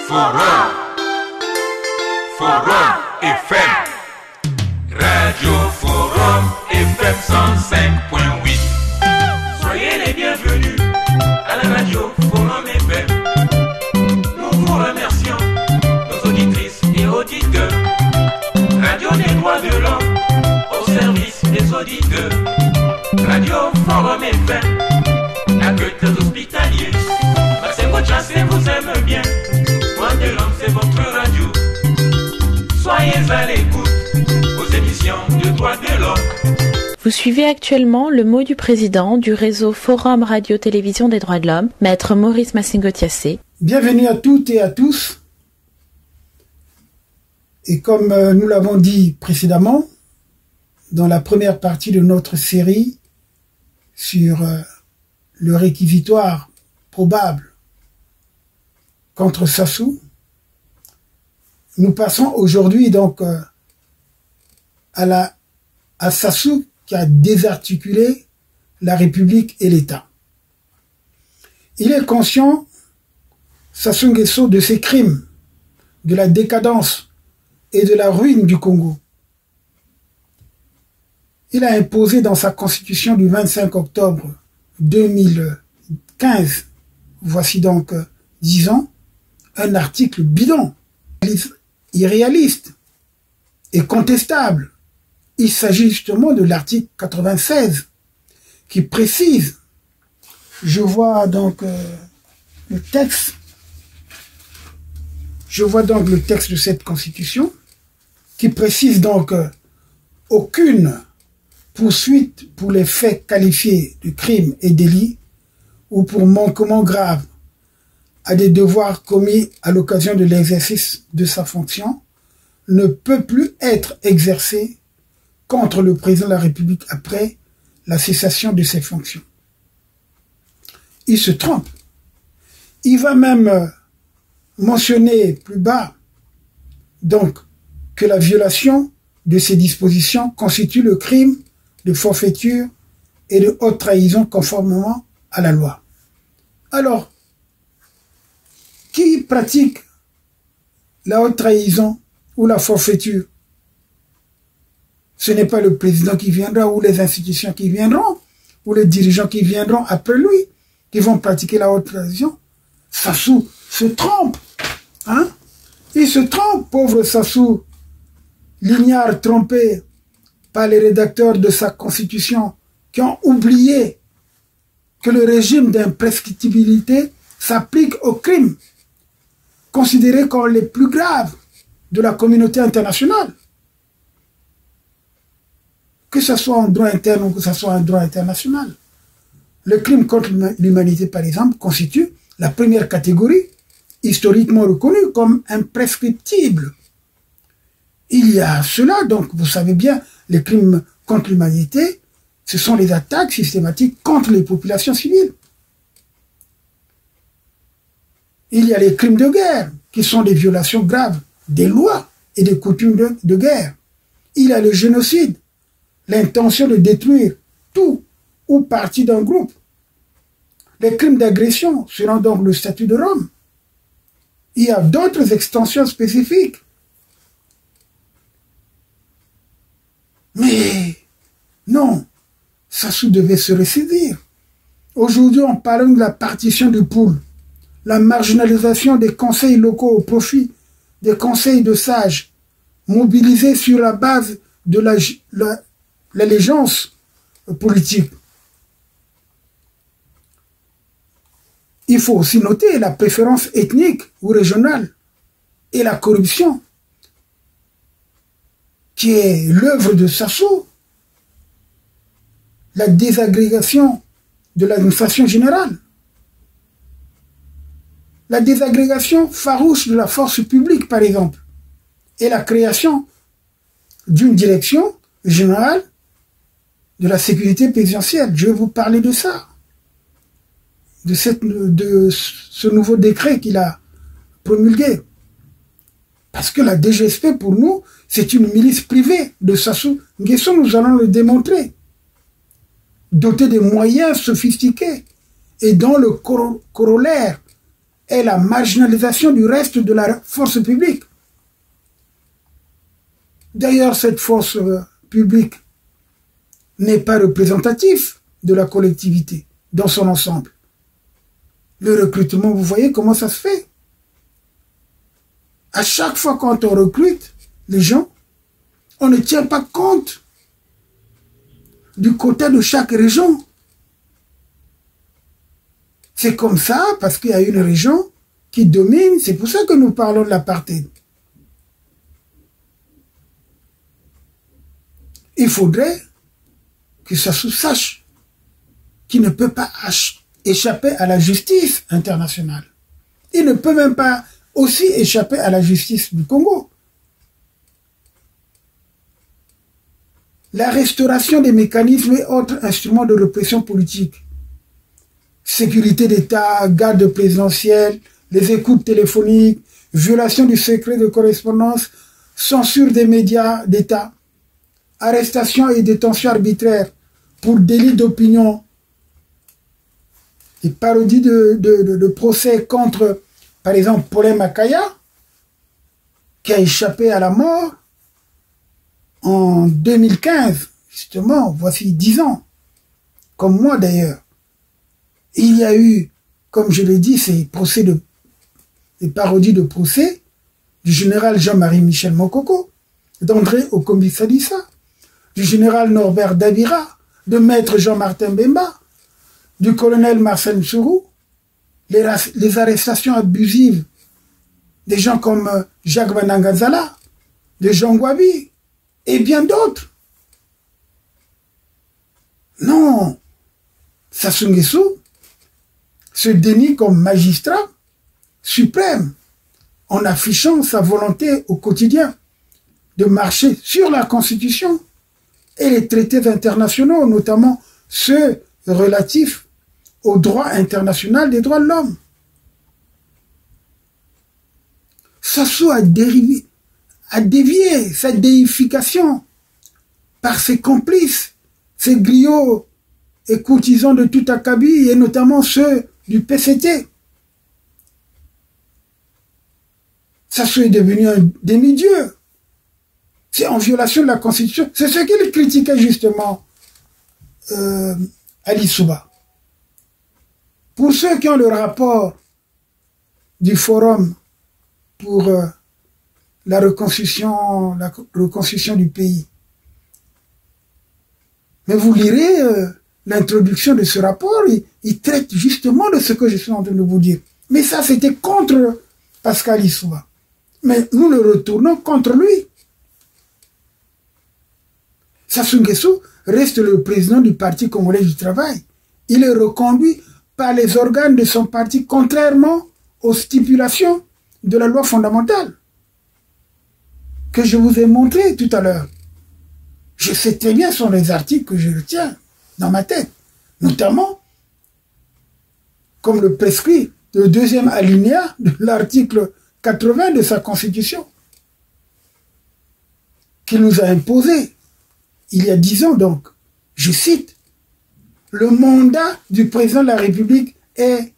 Forum. Forum FM. Radio Forum FM 105.8. Soyez les bienvenus à la radio Forum FM. Nous vous remercions, nos auditrices et auditeurs. Radio des droits de l'homme au service des auditeurs. Radio Forum FM, accueille les hospitaliers. C'est votre chance et vous aime bien. Droits de l'homme, c'est votre radio. Soyez à l'écoute aux émissions de droits de l'homme. Vous suivez actuellement le mot du président du réseau Forum Radio-Télévision des droits de l'homme, Maître Maurice Massingo-Thiassé. Bienvenue à toutes et à tous. Et comme nous l'avons dit précédemment, dans la première partie de notre série sur le réquisitoire probable contre Sassou, nous passons aujourd'hui donc à Sassou qui a désarticulé la République et l'État. Il est conscient, Sassou Nguesso, de ses crimes, de la décadence et de la ruine du Congo. Il a imposé dans sa constitution du 25 octobre 2015, voici donc 10 ans, un article bidon, irréaliste et contestable. Il s'agit justement de l'article 96 qui précise, je vois donc le texte de cette constitution qui précise donc aucune poursuite pour les faits qualifiés de crimes et délits ou pour manquement grave à des devoirs commis à l'occasion de l'exercice de sa fonction ne peut plus être exercée contre le président de la République après la cessation de ses fonctions. Il se trompe. Il va même mentionner plus bas donc que la violation de ces dispositions constitue le crime de forfaiture et de haute trahison conformément à la loi. Alors, qui pratique la haute trahison ou la forfaiture? Ce n'est pas le président qui viendra ou les institutions qui viendront ou les dirigeants qui viendront après lui qui vont pratiquer la haute trahison. Sassou se trompe. Hein? Il se trompe, pauvre Sassou, l'ignare trompé par les rédacteurs de sa constitution qui ont oublié que le régime d'imprescriptibilité s'applique aux crimes considérés comme les plus graves de la communauté internationale. Que ce soit en droit interne ou que ce soit en droit international. Le crime contre l'humanité, par exemple, constitue la première catégorie historiquement reconnue comme imprescriptible. Il y a cela, donc vous savez bien, les crimes contre l'humanité, ce sont les attaques systématiques contre les populations civiles. Il y a les crimes de guerre, qui sont des violations graves des lois et des coutumes de guerre. Il y a le génocide, l'intention de détruire tout ou partie d'un groupe. Les crimes d'agression seront donc le statut de Rome. Il y a d'autres extensions spécifiques. Mais non, Sassou devait se ressaisir. Aujourd'hui, on parle de la partition du pôle, la marginalisation des conseils locaux au profit des conseils de sages, mobilisés sur la base de l'allégeance politique. Il faut aussi noter la préférence ethnique ou régionale et la corruption, qui est l'œuvre de Sassou, la désagrégation de l'administration générale, la désagrégation farouche de la force publique, par exemple, et la création d'une direction générale de la sécurité présidentielle. Je vais vous parler de ça, de ce nouveau décret qu'il a promulgué. Parce que la DGSP, pour nous, c'est une milice privée de Sassou Nguesso, nous allons le démontrer. Dotée de moyens sophistiqués et dont le corollaire est la marginalisation du reste de la force publique. D'ailleurs, cette force publique n'est pas représentative de la collectivité dans son ensemble. Le recrutement, vous voyez comment ça se fait. À chaque fois quand on recrute les gens, on ne tient pas compte du quota de chaque région. C'est comme ça parce qu'il y a une région qui domine. C'est pour ça que nous parlons de l'apartheid. Il faudrait que ça se sache qu'il ne peut pas échapper à la justice internationale. Il ne peut même pas aussi échapper à la justice du Congo. La restauration des mécanismes et autres instruments de répression politique, sécurité d'État, garde présidentielle, les écoutes téléphoniques, violation du secret de correspondance, censure des médias d'État, arrestation et détention arbitraire pour délit d'opinion, et parodies de procès contre, par exemple, Paulin Makaya, qui a échappé à la mort en 2015, justement, voici 10 ans, comme moi d'ailleurs. Il y a eu, comme je l'ai dit, ces parodies de procès du général Jean-Marie Michel Mokoko, d'André Okombi-Salissa, du général Norbert Dabira, de maître Jean-Martin Bemba, du colonel Marcel Sourou, les arrestations abusives des gens comme Jacques Banangazala, de Jean Gwabi, et bien d'autres. Non, Sassou Nguesso se dénie comme magistrat suprême en affichant sa volonté au quotidien de marcher sur la Constitution et les traités internationaux, notamment ceux relatifs au droit international des droits de l'homme. Sassou a dévié sa déification par ses complices, ses griots et courtisans de tout acabit, et notamment ceux du PCT. Sassou est devenu un demi-dieu. C'est en violation de la Constitution. C'est ce qu'il critiquait justement Ali Souba. Pour ceux qui ont le rapport du Forum pour la reconstruction du pays, mais vous lirez l'introduction de ce rapport, il traite justement de ce que je suis en train de vous dire. Mais ça, c'était contre Pascal Lissouba. Mais nous le retournons contre lui. Sassou Nguesso reste le président du Parti congolais du travail. Il est reconduit par les organes de son parti, contrairement aux stipulations de la loi fondamentale que je vous ai montré tout à l'heure. Je sais très bien sur les articles que je retiens dans ma tête, notamment, comme le prescrit le deuxième alinéa de l'article 80 de sa Constitution, qu'il nous a imposé il y a 10 ans donc. Je cite, « Le mandat du président de la République est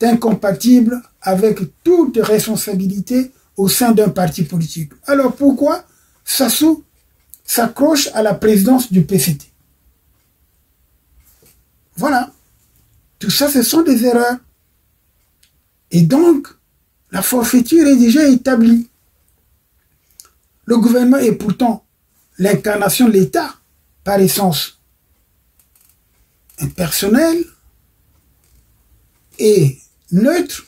incompatible avec toute responsabilité au sein d'un parti politique. » Alors pourquoi Sassou s'accroche à la présidence du PCT? Voilà. Tout ça, ce sont des erreurs. Et donc, la forfaiture est déjà établie. Le gouvernement est pourtant l'incarnation de l'État, par essence. Impersonnel et neutre,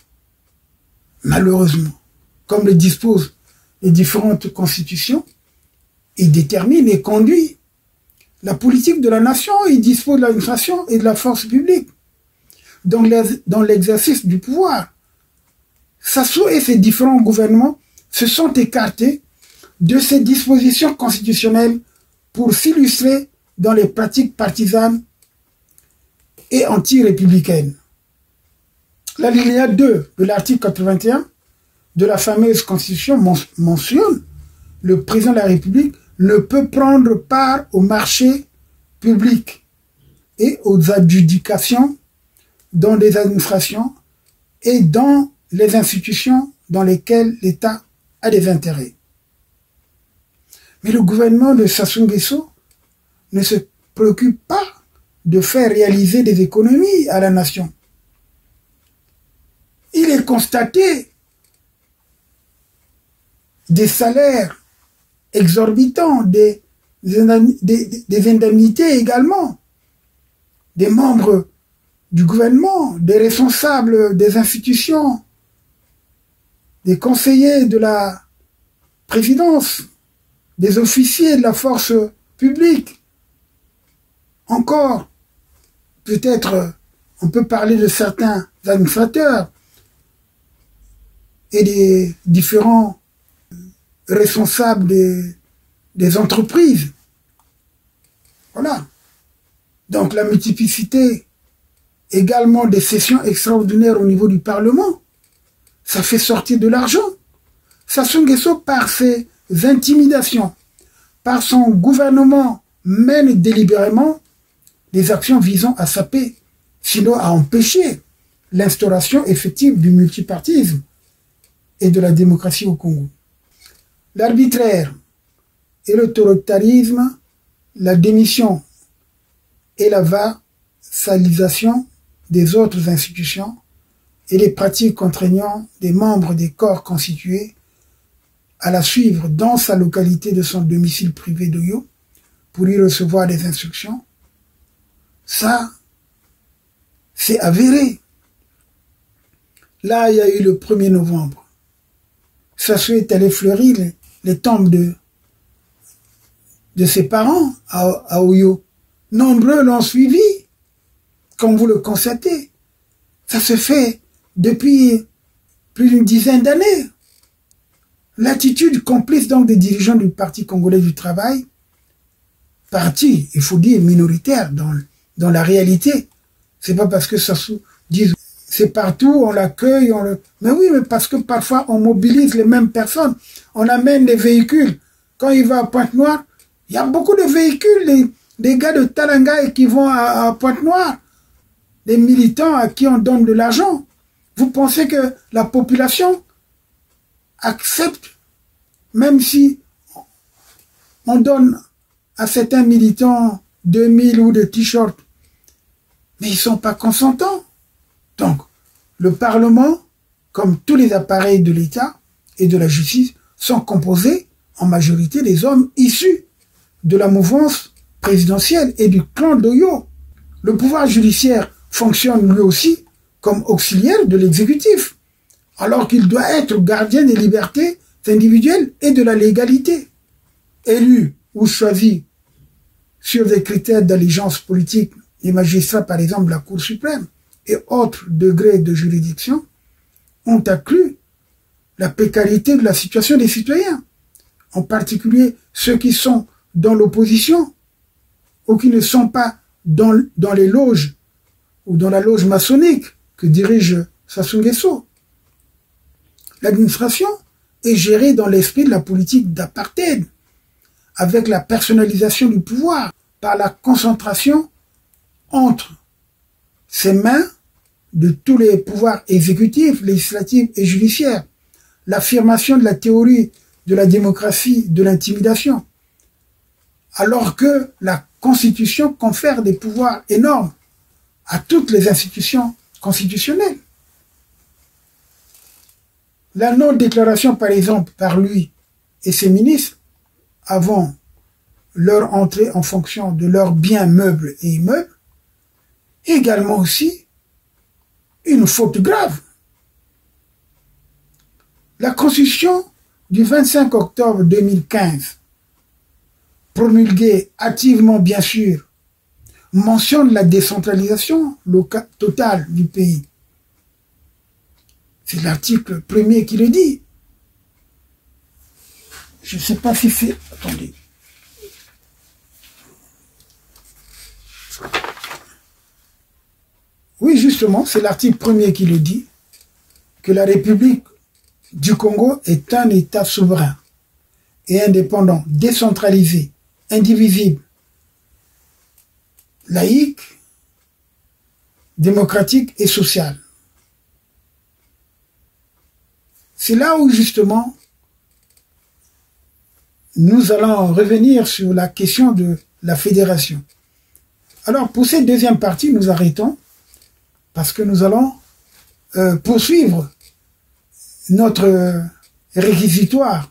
malheureusement, comme le disposent les différentes constitutions, il détermine et conduit la politique de la nation, il dispose de l'administration et de la force publique. Dans l'exercice du pouvoir, Sassou et ses différents gouvernements se sont écartés de ces dispositions constitutionnelles pour s'illustrer dans les pratiques partisanes et anti-républicaines. L'alinéa 2 de l'article 81 de la fameuse Constitution mentionne le président de la République ne peut prendre part au marché public et aux adjudications dans des administrations et dans les institutions dans lesquelles l'État a des intérêts. Mais le gouvernement de Sassou Nguesso ne se préoccupe pas de faire réaliser des économies à la nation. Il est constaté des salaires exorbitants, des indemnités également, des membres du gouvernement, des responsables des institutions, des conseillers de la présidence, des officiers de la force publique. Encore, peut-être, on peut parler de certains administrateurs et des différents responsables des entreprises. Voilà. Donc la multiplicité également des sessions extraordinaires au niveau du Parlement, ça fait sortir de l'argent. Sassou Nguesso, par ses intimidations, par son gouvernement, mène délibérément des actions visant à saper, sinon à empêcher l'instauration effective du multipartisme et de la démocratie au Congo. L'arbitraire et l'autoritarisme, la démission et la vassalisation des autres institutions et les pratiques contraignant des membres des corps constitués à la suivre dans sa localité de son domicile privé d'Oyo pour y recevoir des instructions, ça, c'est avéré. Là, il y a eu le 1er novembre. Sassou est allé fleurir les tombes de ses parents à Oyo. Nombreux l'ont suivi, comme vous le constatez. Ça se fait depuis plus d'une dizaine d'années. L'attitude complice donc des dirigeants du Parti congolais du travail, parti, il faut dire, minoritaire dans la réalité. C'est pas parce que Sassou dit c'est partout, on l'accueille, mais oui, mais parce que parfois on mobilise les mêmes personnes, on amène des véhicules. Quand il va à Pointe-Noire, il y a beaucoup de véhicules, des gars de Talanga qui vont à Pointe-Noire, des militants à qui on donne de l'argent. Vous pensez que la population accepte, même si on donne à certains militants 2000 ou des t-shirts, mais ils ne sont pas consentants. Donc, le Parlement, comme tous les appareils de l'État et de la justice, sont composés en majorité des hommes issus de la mouvance présidentielle et du clan d'Oyo. Le pouvoir judiciaire fonctionne lui aussi comme auxiliaire de l'exécutif, alors qu'il doit être gardien des libertés individuelles et de la légalité. Élu ou choisi sur des critères d'allégeance politique, les magistrats, par exemple, de la Cour suprême et autres degrés de juridiction, ont accru la précarité de la situation des citoyens, en particulier ceux qui sont dans l'opposition ou qui ne sont pas dans les loges ou dans la loge maçonnique que dirige Sassou Nguesso. L'administration est gérée dans l'esprit de la politique d'apartheid, avec la personnalisation du pouvoir par la concentration entre ses mains de tous les pouvoirs exécutifs, législatifs et judiciaires, l'affirmation de la théorie de la démocratie de l'intimidation, alors que la Constitution confère des pouvoirs énormes à toutes les institutions constitutionnelles. La non-déclaration, par exemple, par lui et ses ministres, avant leur entrée en fonction de leurs biens meubles et immeubles, est également aussi une faute grave. La Constitution du 25 octobre 2015, promulguée hâtivement bien sûr, mentionne la décentralisation totale du pays. C'est l'article 1er qui le dit. Je ne sais pas si c'est... Attendez. Oui, justement, c'est l'article 1er qui le dit, que la République du Congo est un État souverain et indépendant, décentralisé, indivisible, laïque, démocratique et social. C'est là où justement nous allons revenir sur la question de la fédération. Alors pour cette deuxième partie, nous arrêtons parce que nous allons poursuivre notre réquisitoire.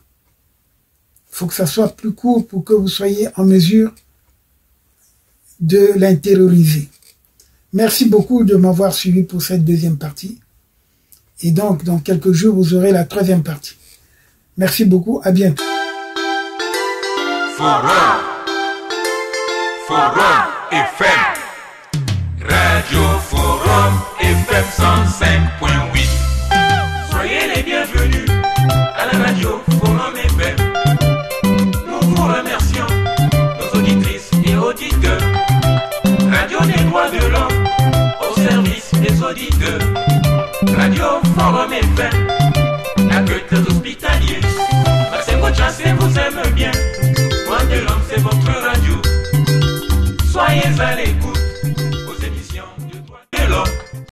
Il faut que ça soit plus court pour que vous soyez en mesure de l'intérioriser. Merci beaucoup de m'avoir suivi pour cette deuxième partie. Et donc, dans quelques jours, vous aurez la troisième partie. Merci beaucoup, à bientôt. Forum FM, Radio Forum FM 105.8. Soyez les bienvenus à la Radio Forum FM. Nous vous remercions, nos auditrices et auditeurs. Radio des droits de l'homme au service des auditeurs. Radio Forum FM, accueille les hospitaliers. Maximo Chassé vous aime bien. Droits de l'homme, c'est votre radio. Soyez à l'écoute.